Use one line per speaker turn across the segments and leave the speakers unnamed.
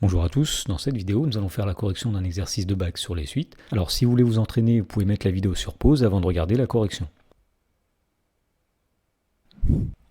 Bonjour à tous, dans cette vidéo nous allons faire la correction d'un exercice de bac sur les suites. Alors si vous voulez vous entraîner, vous pouvez mettre la vidéo sur pause avant de regarder la correction.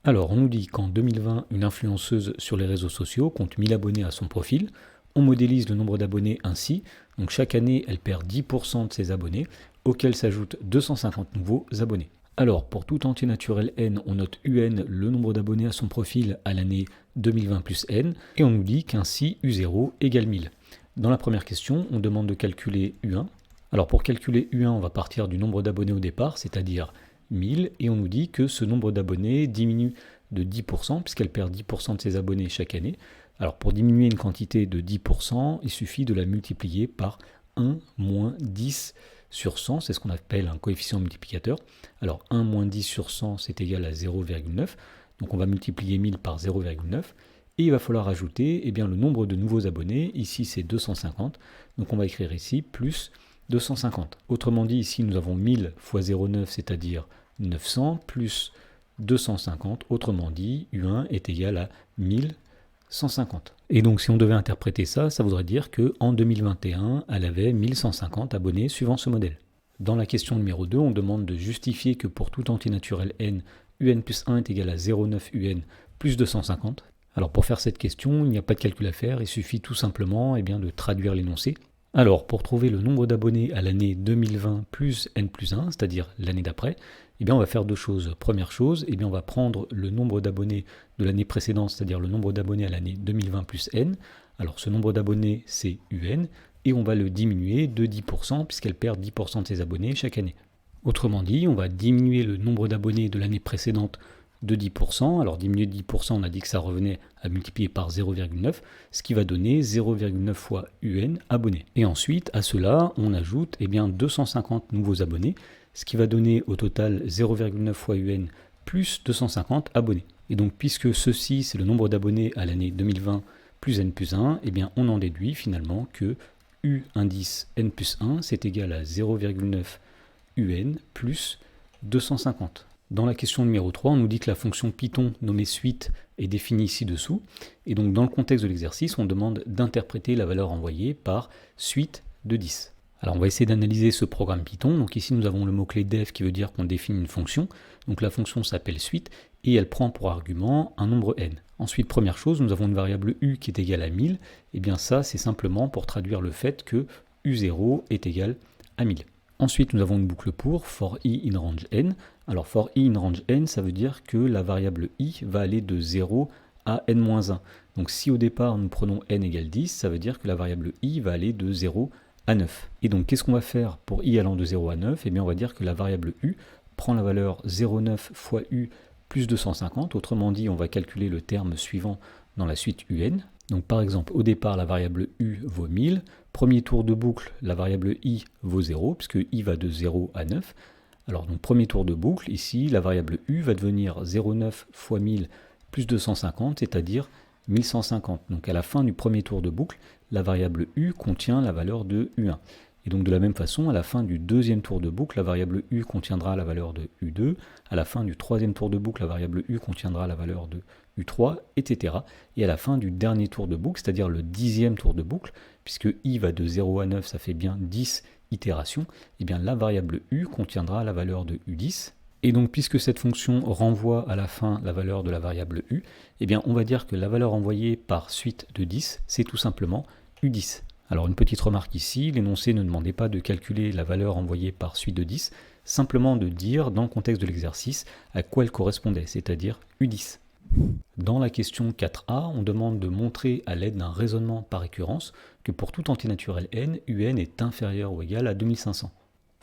Alors on nous dit qu'en 2020, une influenceuse sur les réseaux sociaux compte 1000 abonnés à son profil. On modélise le nombre d'abonnés ainsi, donc chaque année elle perd 10% de ses abonnés, auxquels s'ajoutent 250 nouveaux abonnés. Alors, pour tout entier naturel n, on note un, le nombre d'abonnés à son profil à l'année 2020 plus n, et on nous dit qu'ainsi u0 égale 1000. Dans la première question, on demande de calculer u1. Alors pour calculer u1, on va partir du nombre d'abonnés au départ, c'est-à-dire 1000, et on nous dit que ce nombre d'abonnés diminue de 10%, puisqu'elle perd 10% de ses abonnés chaque année. Alors pour diminuer une quantité de 10%, il suffit de la multiplier par 1 moins 10 sur 100, c'est ce qu'on appelle un coefficient multiplicateur. Alors 1 moins 10 sur 100, c'est égal à 0,9. Donc on va multiplier 1000 par 0,9. Et il va falloir ajouter le nombre de nouveaux abonnés. Ici, c'est 250. Donc on va écrire ici plus 250. Autrement dit, ici, nous avons 1000 fois 0,9, c'est-à-dire 900, plus 250. Autrement dit, U1 est égal à 1150. Et donc si on devait interpréter ça, ça voudrait dire qu'en 2021, elle avait 1150 abonnés suivant ce modèle. Dans la question numéro 2, on demande de justifier que pour tout entier naturel n, un plus 1 est égal à 0,9 un plus 250. Alors pour faire cette question, il n'y a pas de calcul à faire, il suffit tout simplement de traduire l'énoncé. Alors pour trouver le nombre d'abonnés à l'année 2020 plus n plus 1, c'est-à-dire l'année d'après, on va faire deux choses. Première chose, on va prendre le nombre d'abonnés de l'année précédente, c'est-à-dire le nombre d'abonnés à l'année 2020 plus n. Alors ce nombre d'abonnés, c'est un, et on va le diminuer de 10%, puisqu'elle perd 10% de ses abonnés chaque année. Autrement dit, on va diminuer le nombre d'abonnés de l'année précédente de 10%. Alors diminuer de 10%, on a dit que ça revenait à multiplier par 0,9, ce qui va donner 0,9 fois un abonnés. Et ensuite, à cela, on ajoute 250 nouveaux abonnés, ce qui va donner au total 0,9 fois un plus 250 abonnés. Et donc, puisque ceci, c'est le nombre d'abonnés à l'année 2020 plus n plus 1, on en déduit finalement que u indice n plus 1, c'est égal à 0,9 un plus 250. Dans la question numéro 3, on nous dit que la fonction Python nommée suite est définie ci-dessous. Et donc dans le contexte de l'exercice, on demande d'interpréter la valeur envoyée par suite de 10. Alors on va essayer d'analyser ce programme Python. Donc ici nous avons le mot-clé def qui veut dire qu'on définit une fonction. Donc la fonction s'appelle suite et elle prend pour argument un nombre n. Ensuite, première chose, nous avons une variable u qui est égale à 1000. Et bien ça, c'est simplement pour traduire le fait que u0 est égal à 1000. Ensuite, nous avons une boucle pour for i in range n. Alors for i in range n, ça veut dire que la variable i va aller de 0 à n-1. Donc si au départ nous prenons n égale 10, ça veut dire que la variable i va aller de 0 à 9. Et donc qu'est-ce qu'on va faire pour i allant de 0 à 9 ? On va dire que la variable u prend la valeur 0,9 fois u plus 250. Autrement dit, on va calculer le terme suivant dans la suite un. Donc par exemple, au départ, la variable u vaut 1000. Premier tour de boucle, la variable i vaut 0, puisque i va de 0 à 9. Alors, donc premier tour de boucle, ici, la variable u va devenir 0,9 fois 1000 plus 250, c'est-à-dire 1150. Donc à la fin du premier tour de boucle, la variable u contient la valeur de u1. Et donc de la même façon, à la fin du deuxième tour de boucle, la variable u contiendra la valeur de u2. À la fin du troisième tour de boucle, la variable u contiendra la valeur de u3, etc. Et à la fin du dernier tour de boucle, c'est-à-dire le 10e tour de boucle, puisque i va de 0 à 9, ça fait bien 10 itérations, la variable u contiendra la valeur de u10. Et donc puisque cette fonction renvoie à la fin la valeur de la variable u, on va dire que la valeur envoyée par suite de 10, c'est tout simplement u10. Alors une petite remarque ici, l'énoncé ne demandait pas de calculer la valeur envoyée par suite de 10, simplement de dire dans le contexte de l'exercice à quoi elle correspondait, c'est-à-dire u10. Dans la question 4a, on demande de montrer à l'aide d'un raisonnement par récurrence que pour tout entier naturel n, un est inférieur ou égal à 2500.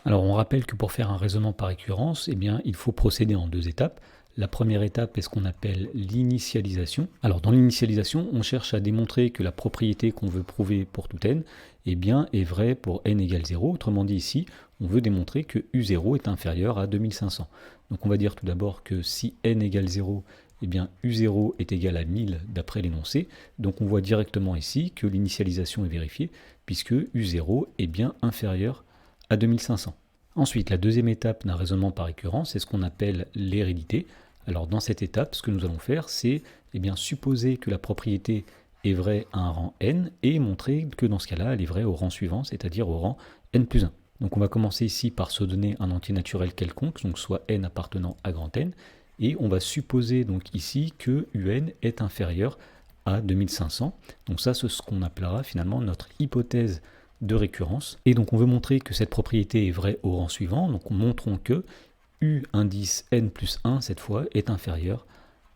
Alors on rappelle que pour faire un raisonnement par récurrence, il faut procéder en deux étapes. La première étape est ce qu'on appelle l'initialisation. Alors dans l'initialisation, on cherche à démontrer que la propriété qu'on veut prouver pour tout n est vraie pour n égale 0. Autrement dit ici, on veut démontrer que u0 est inférieur à 2500. Donc on va dire tout d'abord que si n égale 0, u0 est égal à 1000 d'après l'énoncé. Donc on voit directement ici que l'initialisation est vérifiée puisque u0 est bien inférieur à 2500. Ensuite, la deuxième étape d'un raisonnement par récurrence, c'est ce qu'on appelle l'hérédité. Alors dans cette étape, ce que nous allons faire, c'est supposer que la propriété est vraie à un rang n, et montrer que dans ce cas-là, elle est vraie au rang suivant, c'est-à-dire au rang n plus 1. Donc on va commencer ici par se donner un entier naturel quelconque, donc soit n appartenant à grand N, et on va supposer donc ici que un est inférieur à 2500. Donc ça, c'est ce qu'on appellera finalement notre hypothèse de récurrence. Et donc on veut montrer que cette propriété est vraie au rang suivant, donc montrons que U indice n plus 1, cette fois, est inférieur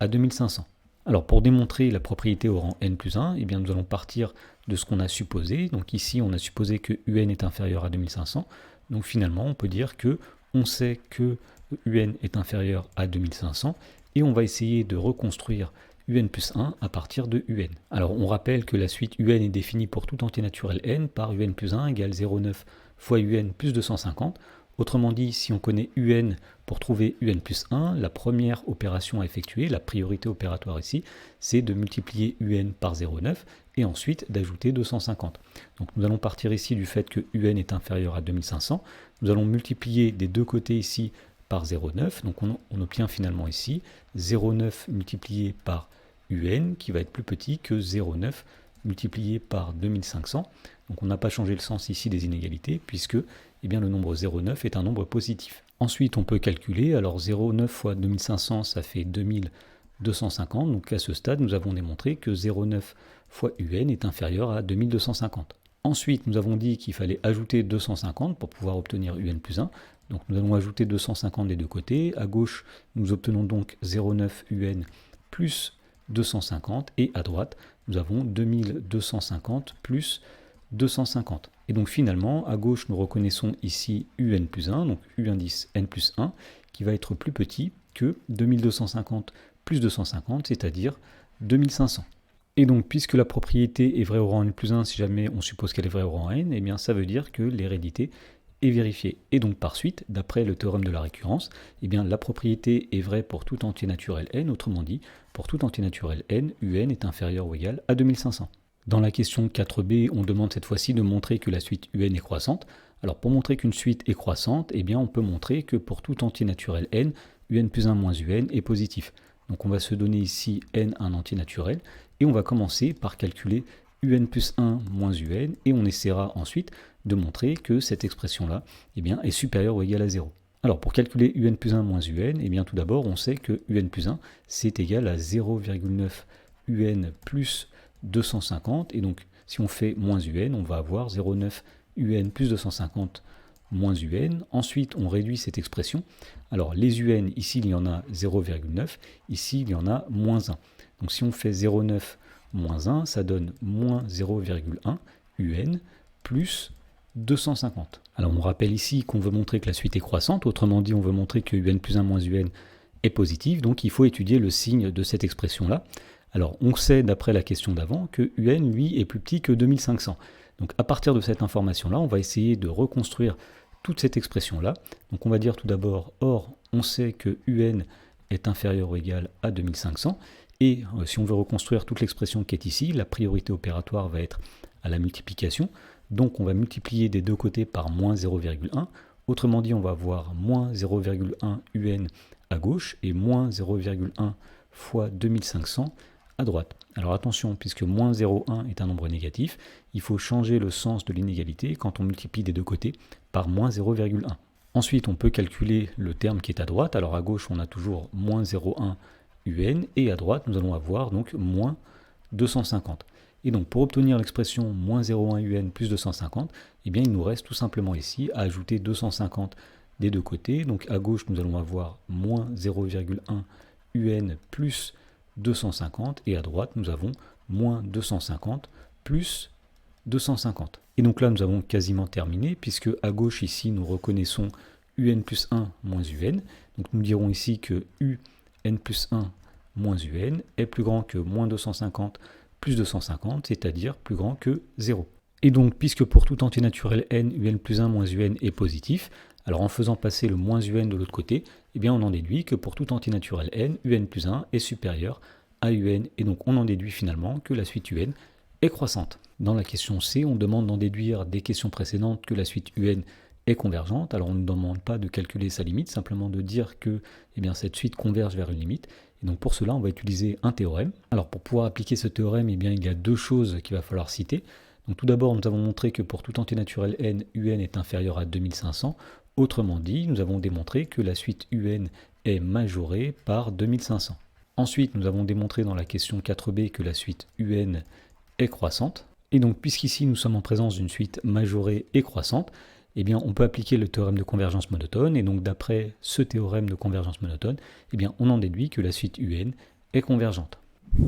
à 2500. Alors pour démontrer la propriété au rang n plus 1, eh bien nous allons partir de ce qu'on a supposé. Donc ici, on a supposé que un est inférieur à 2500. Donc finalement, on peut dire que on sait que un est inférieur à 2500 et on va essayer de reconstruire un plus 1 à partir de un. Alors on rappelle que la suite un est définie pour tout entier naturel n par un plus 1 égale 0,9 fois un plus 250. Autrement dit, si on connaît un pour trouver un plus 1, la première opération à effectuer, la priorité opératoire ici, c'est de multiplier un par 0,9 et ensuite d'ajouter 250. Donc nous allons partir ici du fait que un est inférieur à 2500. Nous allons multiplier des deux côtés ici par 0,9. Donc on obtient finalement ici 0,9 multiplié par un qui va être plus petit que 0,9 multiplié par 2500. Donc on n'a pas changé le sens ici des inégalités puisque eh bien, le nombre 0,9 est un nombre positif. Ensuite, on peut calculer, alors 0,9 fois 2500, ça fait 2250. Donc à ce stade, nous avons démontré que 0,9 fois un est inférieur à 2250. Ensuite, nous avons dit qu'il fallait ajouter 250 pour pouvoir obtenir un plus 1. Donc nous allons ajouter 250 des deux côtés. À gauche, nous obtenons donc 0,9 un plus 250. Et à droite, nous avons 2250 plus 250. Et donc finalement, à gauche, nous reconnaissons ici un plus 1, donc u indice n plus 1, qui va être plus petit que 2250 plus 250, c'est-à-dire 2500. Et donc, puisque la propriété est vraie au rang n plus 1, si jamais on suppose qu'elle est vraie au rang n, eh bien ça veut dire que l'hérédité est vérifiée. Et donc par suite, d'après le théorème de la récurrence, eh bien la propriété est vraie pour tout entier naturel n, autrement dit, pour tout entier naturel n, un est inférieur ou égal à 2500. Dans la question 4b, on demande cette fois-ci de montrer que la suite un est croissante. Alors pour montrer qu'une suite est croissante, eh bien on peut montrer que pour tout entier naturel n, un plus 1 moins un est positif. Donc on va se donner ici n un entier naturel, et on va commencer par calculer un plus 1 moins un, et on essaiera ensuite de montrer que cette expression-là eh bien, est supérieure ou égale à 0. Alors pour calculer un plus 1 moins un, eh bien tout d'abord on sait que un plus 1 c'est égal à 0,9 un plus 250, et donc si on fait moins un, on va avoir 0,9 un plus 250 moins un. Ensuite, on réduit cette expression. Alors les un, ici il y en a 0,9, ici il y en a moins 1. Donc si on fait 0,9 moins 1, ça donne moins 0,1 un plus 250. Alors on rappelle ici qu'on veut montrer que la suite est croissante, autrement dit on veut montrer que un plus 1 moins un est positif, donc il faut étudier le signe de cette expression-là. Alors, on sait, d'après la question d'avant, que un, lui, est plus petit que 2500. Donc, à partir de cette information-là, on va essayer de reconstruire toute cette expression-là. Donc, on va dire tout d'abord, or, on sait que un est inférieur ou égal à 2500. Et si on veut reconstruire toute l'expression qui est ici, la priorité opératoire va être à la multiplication. Donc, on va multiplier des deux côtés par moins 0,1. Autrement dit, on va avoir moins 0,1 un à gauche et moins 0,1 fois 2500 à droite. Alors attention, puisque moins 0,1 est un nombre négatif, il faut changer le sens de l'inégalité quand on multiplie des deux côtés par moins 0,1. Ensuite, on peut calculer le terme qui est à droite. Alors à gauche, on a toujours moins 0,1 un, et à droite, nous allons avoir donc moins 250. Et donc pour obtenir l'expression moins 0,1 un plus 250, eh bien il nous reste tout simplement ici à ajouter 250 des deux côtés. Donc à gauche, nous allons avoir moins 0,1 un plus 250, et à droite nous avons moins 250 plus 250. Et donc là nous avons quasiment terminé, puisque à gauche ici nous reconnaissons un plus 1 moins un. Donc nous dirons ici que un plus 1 moins un est plus grand que moins 250 plus 250, c'est-à-dire plus grand que 0. Et donc puisque pour tout entier naturel n, un plus 1 moins un est positif, alors en faisant passer le moins un de l'autre côté, eh bien on en déduit que pour tout entier naturel n, un plus 1 est supérieur à un, et donc on en déduit finalement que la suite un est croissante. Dans la question C, on demande d'en déduire des questions précédentes que la suite un est convergente. Alors on ne demande pas de calculer sa limite, simplement de dire que cette suite converge vers une limite. Et donc pour cela, on va utiliser un théorème. Alors pour pouvoir appliquer ce théorème, il y a deux choses qu'il va falloir citer. Donc tout d'abord, nous avons montré que pour tout entier naturel n, un est inférieur à 2500. Autrement dit, nous avons démontré que la suite un est majorée par 2500. Ensuite, nous avons démontré dans la question 4b que la suite un est croissante. Et donc, puisqu'ici nous sommes en présence d'une suite majorée et croissante, on peut appliquer le théorème de convergence monotone. Et donc, d'après ce théorème de convergence monotone, on en déduit que la suite un est convergente.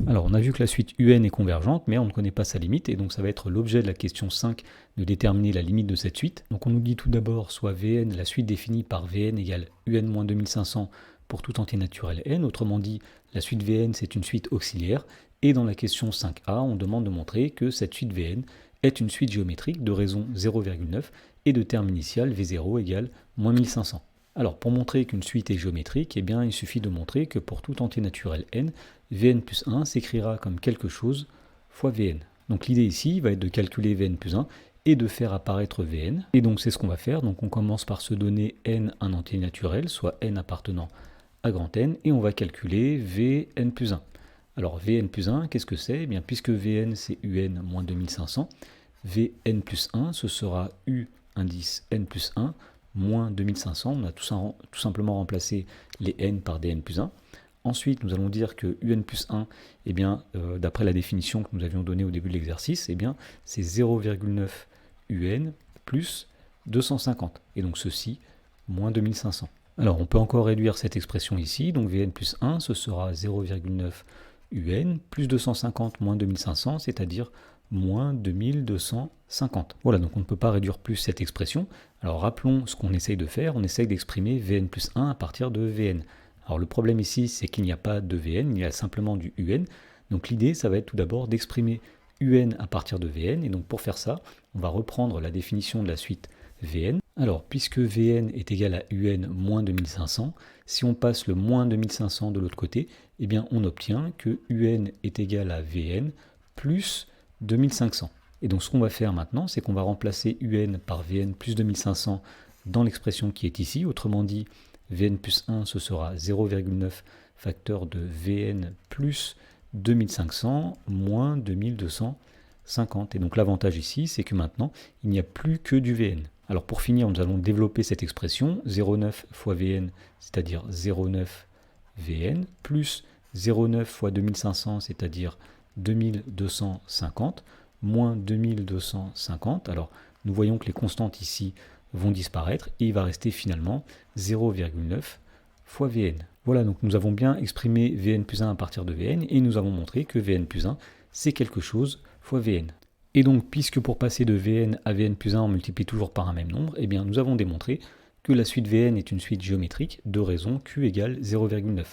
Alors, on a vu que la suite un est convergente, mais on ne connaît pas sa limite, et donc ça va être l'objet de la question 5 de déterminer la limite de cette suite. Donc, on nous dit tout d'abord soit Vn, la suite définie par Vn égale un moins 2500 pour tout entier naturel n. Autrement dit, la suite Vn, c'est une suite auxiliaire, et dans la question 5a, on demande de montrer que cette suite Vn est une suite géométrique de raison 0,9 et de terme initial V0 égale moins 1500. Alors, pour montrer qu'une suite est géométrique, il suffit de montrer que pour tout entier naturel n, Vn plus 1 s'écrira comme quelque chose fois Vn. Donc l'idée ici va être de calculer Vn plus 1 et de faire apparaître Vn. Et donc c'est ce qu'on va faire. Donc on commence par se donner n un entier naturel, soit n appartenant à grand N, et on va calculer Vn plus 1. Alors Vn plus 1, qu'est-ce que c'est ? Puisque Vn c'est un moins 2500, Vn plus 1, ce sera u indice n plus 1 moins 2500. On a tout simplement remplacé les n par des n plus 1. Ensuite, nous allons dire que un plus 1, d'après la définition que nous avions donnée au début de l'exercice, c'est 0,9 un plus 250. Et donc ceci, moins 2500. Alors, on peut encore réduire cette expression ici. Donc Vn plus 1, ce sera 0,9 un plus 250 moins 2500, c'est-à-dire moins 2250. Voilà, donc on ne peut pas réduire plus cette expression. Alors rappelons ce qu'on essaye de faire. On essaye d'exprimer Vn plus 1 à partir de Vn. Alors le problème ici, c'est qu'il n'y a pas de Vn, il y a simplement du un. Donc l'idée, ça va être tout d'abord d'exprimer un à partir de Vn. Et donc pour faire ça, on va reprendre la définition de la suite Vn. Alors, puisque Vn est égal à un moins 2500, si on passe le moins 2500 de l'autre côté, on obtient que un est égal à Vn plus 2500. Et donc ce qu'on va faire maintenant, c'est qu'on va remplacer un par Vn plus 2500 dans l'expression qui est ici. Autrement dit, Vn plus 1, ce sera 0,9 facteur de Vn plus 2500 moins 2250. Et donc l'avantage ici, c'est que maintenant, il n'y a plus que du Vn. Alors pour finir, nous allons développer cette expression, 0,9 fois Vn, c'est-à-dire 0,9 Vn, plus 0,9 fois 2500, c'est-à-dire 2250, moins 2250. Alors nous voyons que les constantes ici vont disparaître et il va rester finalement 0,9 fois Vn. Voilà, donc nous avons bien exprimé Vn plus 1 à partir de Vn et nous avons montré que Vn plus 1 c'est quelque chose fois Vn. Et donc puisque pour passer de Vn à Vn plus 1 on multiplie toujours par un même nombre, nous avons démontré que la suite Vn est une suite géométrique de raison q égale 0,9.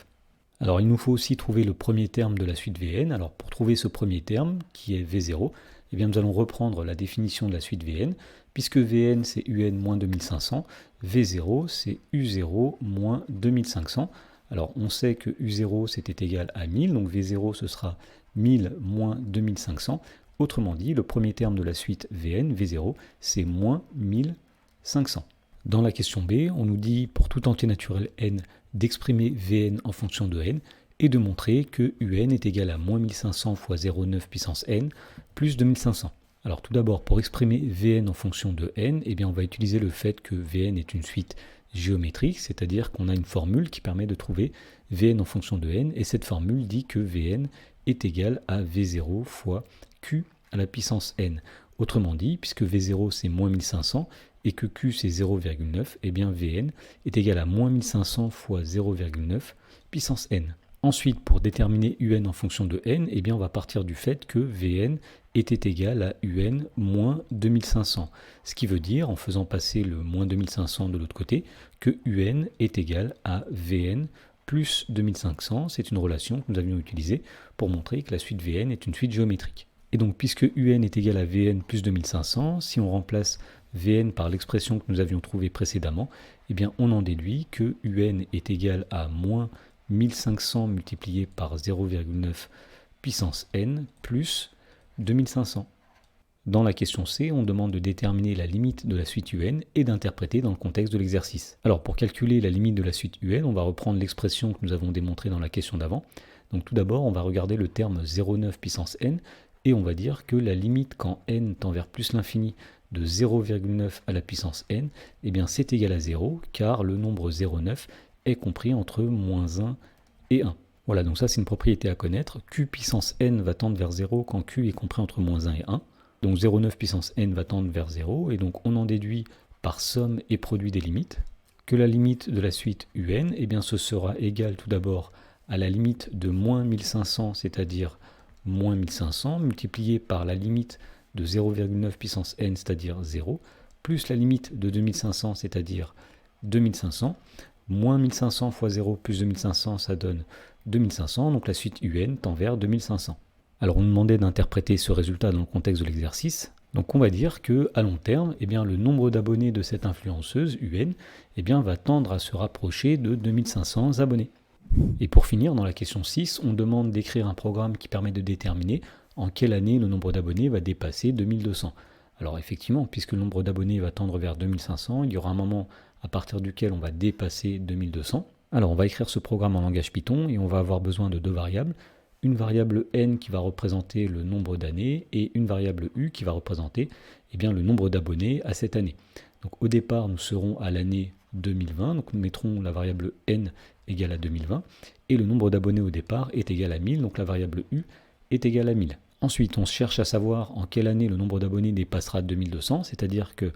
Alors il nous faut aussi trouver le premier terme de la suite Vn. Alors pour trouver ce premier terme qui est V0, nous allons reprendre la définition de la suite Vn. Puisque Vn c'est un moins 2500, V0 c'est U0 moins 2500. Alors on sait que U0 c'était égal à 1000, donc V0 ce sera 1000 moins 2500. Autrement dit, le premier terme de la suite Vn, V0, c'est moins 1500. Dans la question B, on nous dit pour tout entier naturel n d'exprimer Vn en fonction de n et de montrer que un est égal à moins 1500 fois 0,9 puissance n plus 2500. Alors tout d'abord, pour exprimer Vn en fonction de n, on va utiliser le fait que Vn est une suite géométrique, c'est-à-dire qu'on a une formule qui permet de trouver Vn en fonction de n, et cette formule dit que Vn est égal à V0 fois Q à la puissance n. Autrement dit, puisque V0 c'est moins 1500 et que Q c'est 0,9, Vn est égal à moins 1500 fois 0,9 puissance n. Ensuite, pour déterminer un en fonction de n, on va partir du fait que Vn était égal à un moins 2500. Ce qui veut dire, en faisant passer le moins 2500 de l'autre côté, que un est égal à Vn plus 2500. C'est une relation que nous avions utilisée pour montrer que la suite Vn est une suite géométrique. Et donc, puisque un est égal à Vn plus 2500, si on remplace Vn par l'expression que nous avions trouvée précédemment, on en déduit que un est égal à moins 1500 multiplié par 0,9 puissance n plus 2500. Dans la question C, on demande de déterminer la limite de la suite UN et d'interpréter dans le contexte de l'exercice. Alors pour calculer la limite de la suite UN, on va reprendre l'expression que nous avons démontrée dans la question d'avant. Donc tout d'abord, on va regarder le terme 0,9 puissance n et on va dire que la limite quand n tend vers plus l'infini de 0,9 à la puissance n, eh bien c'est égal à 0 car le nombre 0,9 est compris entre moins 1 et 1. Voilà, donc ça c'est une propriété à connaître. Q puissance n va tendre vers 0 quand Q est compris entre moins 1 et 1. Donc 0,9 puissance n va tendre vers 0 et donc on en déduit par somme et produit des limites que la limite de la suite un, eh bien ce sera égal tout d'abord à la limite de moins 1500, c'est-à-dire moins 1500, multiplié par la limite de 0,9 puissance n, c'est-à-dire 0, plus la limite de 2500, c'est-à-dire 2500, moins 1500 fois 0 plus 2500, ça donne 2500, donc la suite un tend vers 2500. Alors on nous demandait d'interpréter ce résultat dans le contexte de l'exercice. Donc on va dire qu'à long terme, eh bien, le nombre d'abonnés de cette influenceuse UN eh bien, va tendre à se rapprocher de 2500 abonnés. Et pour finir, dans la question 6, on demande d'écrire un programme qui permet de déterminer en quelle année le nombre d'abonnés va dépasser 2200. Alors effectivement, puisque le nombre d'abonnés va tendre vers 2500, il y aura un moment à partir duquel on va dépasser 2200. Alors on va écrire ce programme en langage Python et on va avoir besoin de deux variables. Une variable n qui va représenter le nombre d'années et une variable u qui va représenter eh bien, le nombre d'abonnés à cette année. Donc au départ, nous serons à l'année 2020, donc nous mettrons la variable n égale à 2020 et le nombre d'abonnés au départ est égal à 1000, donc la variable u est égale à 1000. Ensuite, on cherche à savoir en quelle année le nombre d'abonnés dépassera 2200, c'est-à-dire que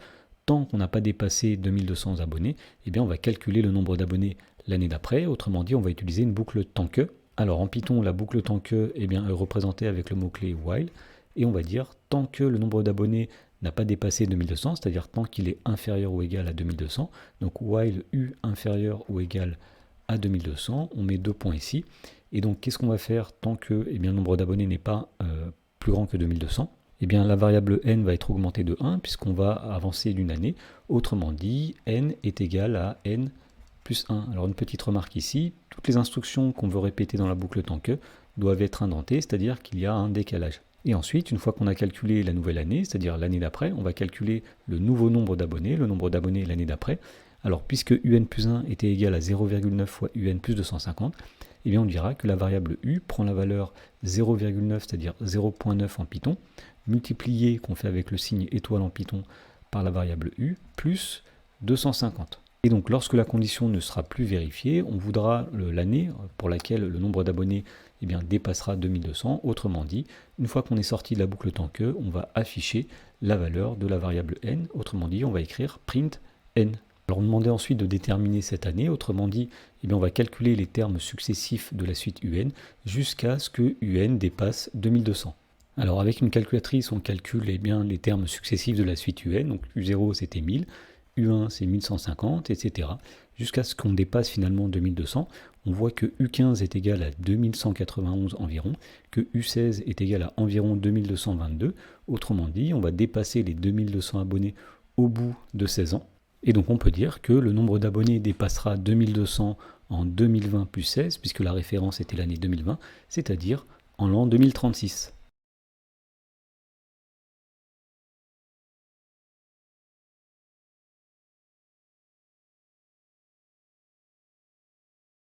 tant qu'on n'a pas dépassé 2200 abonnés, eh bien on va calculer le nombre d'abonnés l'année d'après, autrement dit on va utiliser une boucle tant que. Alors en Python, la boucle tant que eh bien, est représentée avec le mot-clé while, et on va dire tant que le nombre d'abonnés n'a pas dépassé 2200, c'est-à-dire tant qu'il est inférieur ou égal à 2200, donc while u inférieur ou égal à 2200, on met deux points ici, et donc qu'est-ce qu'on va faire tant que eh bien, le nombre d'abonnés n'est pas plus grand que 2200? Eh bien la variable n va être augmentée de 1 puisqu'on va avancer d'une année, autrement dit n est égal à n plus 1. Alors une petite remarque ici, toutes les instructions qu'on veut répéter dans la boucle tant que doivent être indentées, c'est-à-dire qu'il y a un décalage. Et ensuite, une fois qu'on a calculé la nouvelle année, c'est-à-dire l'année d'après, on va calculer le nouveau nombre d'abonnés, le nombre d'abonnés l'année d'après. Alors puisque un plus 1 était égal à 0,9 fois un plus 250, eh bien on dira que la variable u prend la valeur 0,9, c'est-à-dire 0,9 en Python, multiplié, qu'on fait avec le signe étoile en Python, par la variable u, plus 250. Et donc lorsque la condition ne sera plus vérifiée, on voudra l'année pour laquelle le nombre d'abonnés eh bien, dépassera 2200. Autrement dit, une fois qu'on est sorti de la boucle tant que, on va afficher la valeur de la variable n. Autrement dit, on va écrire print n. Alors on demandait ensuite de déterminer cette année. Autrement dit, eh bien, on va calculer les termes successifs de la suite un jusqu'à ce que un dépasse 2200. Alors avec une calculatrice, on calcule eh bien, les termes successifs de la suite un. Donc u0 c'était 1000. U1 c'est 1150, etc. Jusqu'à ce qu'on dépasse finalement 2200. On voit que U15 est égal à 2191 environ, que U16 est égal à environ 2222. Autrement dit, on va dépasser les 2200 abonnés au bout de 16 ans. Et donc on peut dire que le nombre d'abonnés dépassera 2200 en 2020 plus 16, puisque la référence était l'année 2020, c'est-à-dire en l'an 2036.